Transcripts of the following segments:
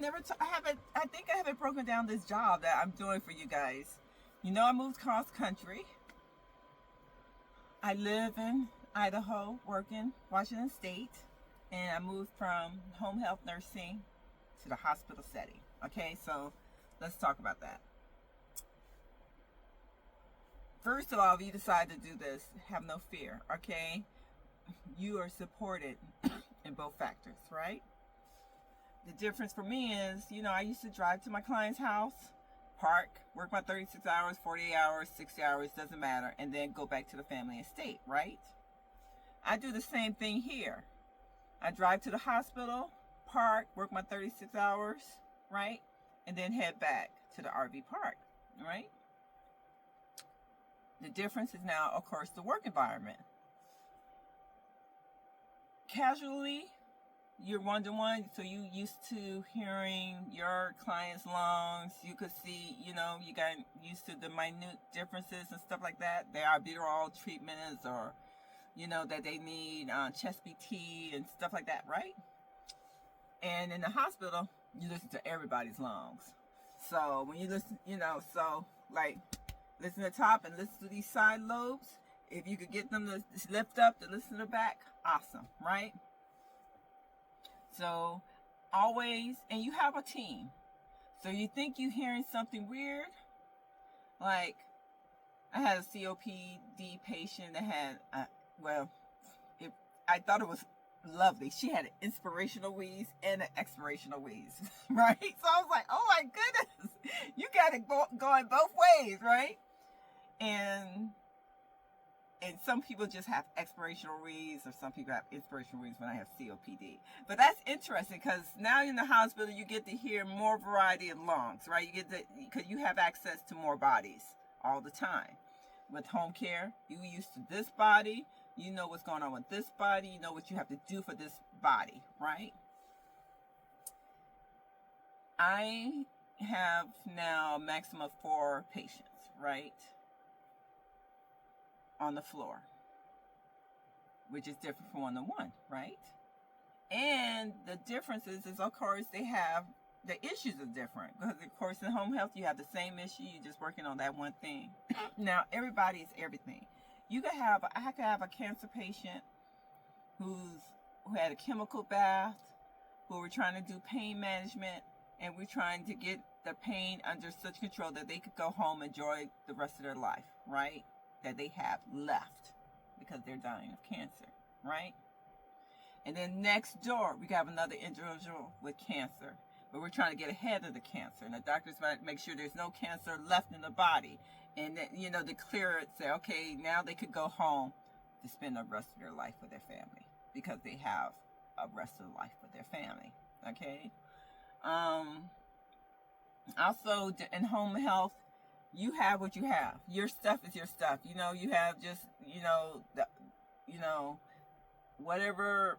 I think I haven't broken down this job that I'm doing for you guys. You know, I moved cross country. I live in Idaho, working Washington State, and I moved from home health nursing to the hospital setting. Okay, so let's talk about that. First of all, if you decide to do this, have no fear, okay? You are supported in both factors, right? The difference for me is, I used to drive to my client's house, park, work my 36 hours, 48 hours, 60 hours, doesn't matter, and then go back to the family estate, right? I do the same thing here. I drive to the hospital, park, work my 36 hours, right? And then head back to the RV park, right? The difference is now, of course, the work environment. Casually, you're one-to-one, so you used to hearing your clients' lungs. You could see, you got used to the minute differences and stuff like that. Their albuterol treatments, or, that they need chest PT and stuff like that, right? And in the hospital, you listen to everybody's lungs. So when you listen, listen to the top and listen to these side lobes. If you could get them to lift up to listen to the back, awesome, right? So always, and you have a team. So you think you're hearing something weird? Like, I had a COPD patient that had, I thought it was lovely. She had an inspirational wheeze and an expirational wheeze, right? So I was like, oh my goodness, you got it going both ways, right? And some people just have expirational wheeze, or some people have inspirational wheeze when I have COPD. But that's interesting, because now in the hospital, you get to hear more variety of lungs, right? Because you have access to more bodies all the time. With home care, you used to this body, you know what's going on with this body, you know what you have to do for this body, right? I have now a maximum of 4 patients, right? On the floor, which is different from one-to-one, right? And the difference is, of course, the issues are different, because of course in home health you have the same issue, you're just working on that one thing. Now everybody is everything. I could have a cancer patient who had a chemical bath, who we're trying to do pain management, and we're trying to get the pain under such control that they could go home and enjoy the rest of their life, right? That they have left, because they're dying of cancer, right? And then next door, we have another individual with cancer, but we're trying to get ahead of the cancer, and the doctors might make sure there's no cancer left in the body, and then, to clear it, say, okay, now they could go home to spend the rest of their life with their family, because they have a rest of life with their family, okay? Also, in home health, you have what you have. Your stuff is your stuff. You have just, whatever,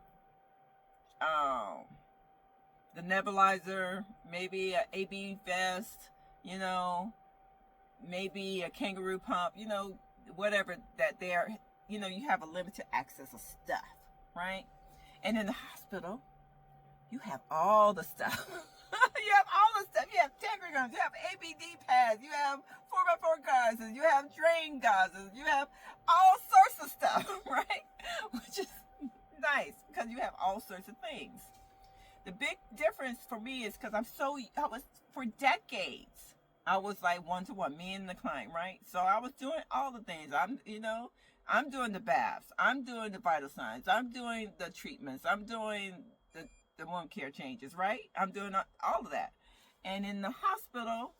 the nebulizer, maybe a AB vest, maybe a kangaroo pump, whatever that they're, you have a limited access of stuff, right? And in the hospital, you have all the stuff. You have all the stuff. You have tegragons, you have ABD pads, you have 4x4 gauzes, you have drain gauzes, you have all sorts of stuff, right? Which is nice, because you have all sorts of things. The big difference for me is because for decades, I was like one-to-one, me and the client, right? So I was doing all the things. I'm doing the baths, I'm doing the vital signs, I'm doing the treatments, I'm doing the wound care changes, right? I'm doing all of that. And in the hospital,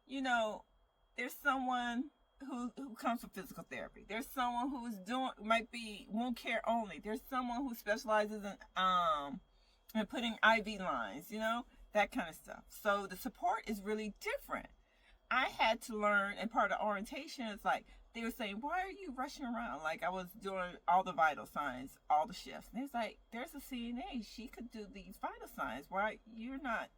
there's someone who comes from physical therapy. There's someone who's might be wound care only. There's someone who specializes in putting IV lines, that kind of stuff. So the support is really different. I had to learn, and part of the orientation is like, they were saying, why are you rushing around? Like, I was doing all the vital signs, all the shifts. And it's like, there's a CNA. She could do these vital signs. Why you're not,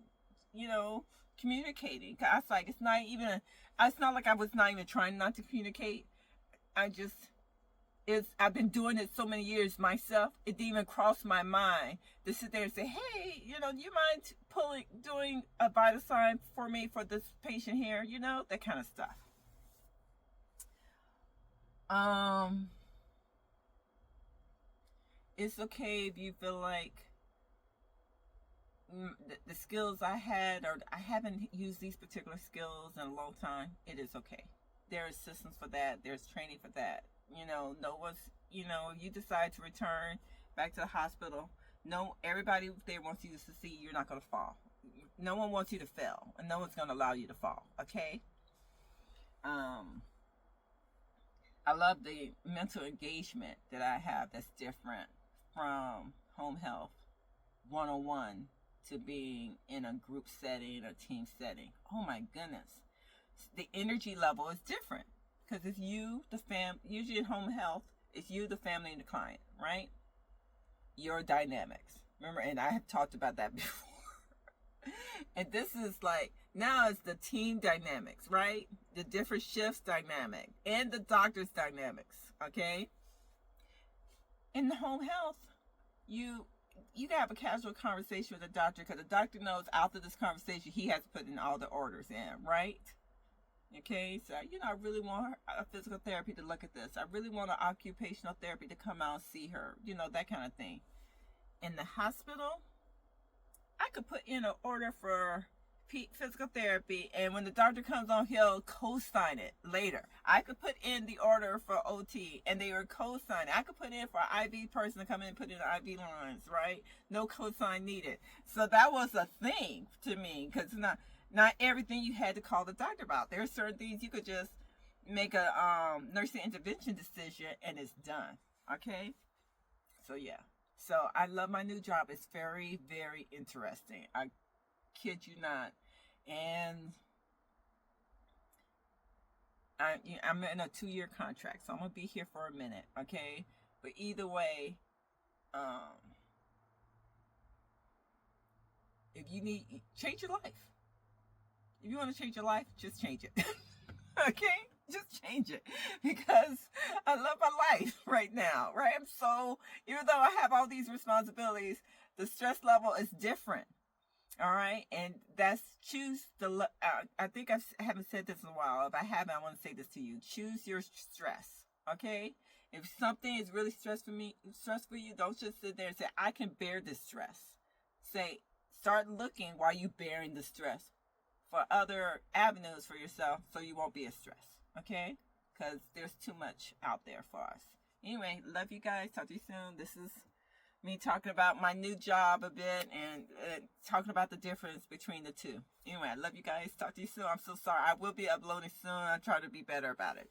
communicating? Cause I was like, it's not like I was not even trying not to communicate. I've been doing it so many years myself. It didn't even cross my mind to sit there and say, hey, you you mind doing a vital sign for me for this patient here, that kind of stuff. It's okay if you feel like the skills I had, or I haven't used these particular skills in a long time. It is okay. There are systems for that. There's training for that. No one's, if you decide to return back to the hospital, no, everybody there wants you to succeed. You're not going to fall. No one wants you to fail, and no one's going to allow you to fall. Okay. I love the mental engagement that I have that's different from home health 101 to being in a group setting or team setting. Oh my goodness. The energy level is different because it's you, usually in home health, it's you, the family, and the client, right? Your dynamics. Remember, and I have talked about that before. And this is like, now it's the team dynamics, right? The different shifts dynamic and the doctor's dynamics, okay? In the home health, you can have a casual conversation with the doctor because the doctor knows after this conversation he has to put in all the orders in, right? Okay, so I really want a physical therapy to look at this. I really want an occupational therapy to come out and see her, that kind of thing. In the hospital, I could put in an order for physical therapy, and when the doctor comes on, he'll co-sign it later. I could put in the order for OT, and they were co-signing. I could put in for an IV person to come in and put in the IV lines, right? No co-sign needed. So that was a thing to me, because not everything you had to call the doctor about. There are certain things you could just make a nursing intervention decision, and it's done. Okay? So, yeah. So, I love my new job. It's very, very interesting. I kid you not. And I'm in a 2-year contract, so I'm going to be here for a minute, okay? But either way, if you change your life. If you want to change your life, just change it. Okay? Just change it. Because I love my life right now, right? Even though I have all these responsibilities, the stress level is different. All right? And that's I think I haven't said this in a while. If I haven't, I want to say this to you. Choose your stress. Okay? If something is really stressful for you, don't just sit there and say, I can bear this stress. Start looking while you're bearing the stress for other avenues for yourself so you won't be as stressed. Okay? Because there's too much out there for us. Anyway, love you guys. Talk to you soon. This is me talking about my new job a bit and talking about the difference between the two. Anyway, I love you guys. Talk to you soon. I'm so sorry. I will be uploading soon. I'll try to be better about it.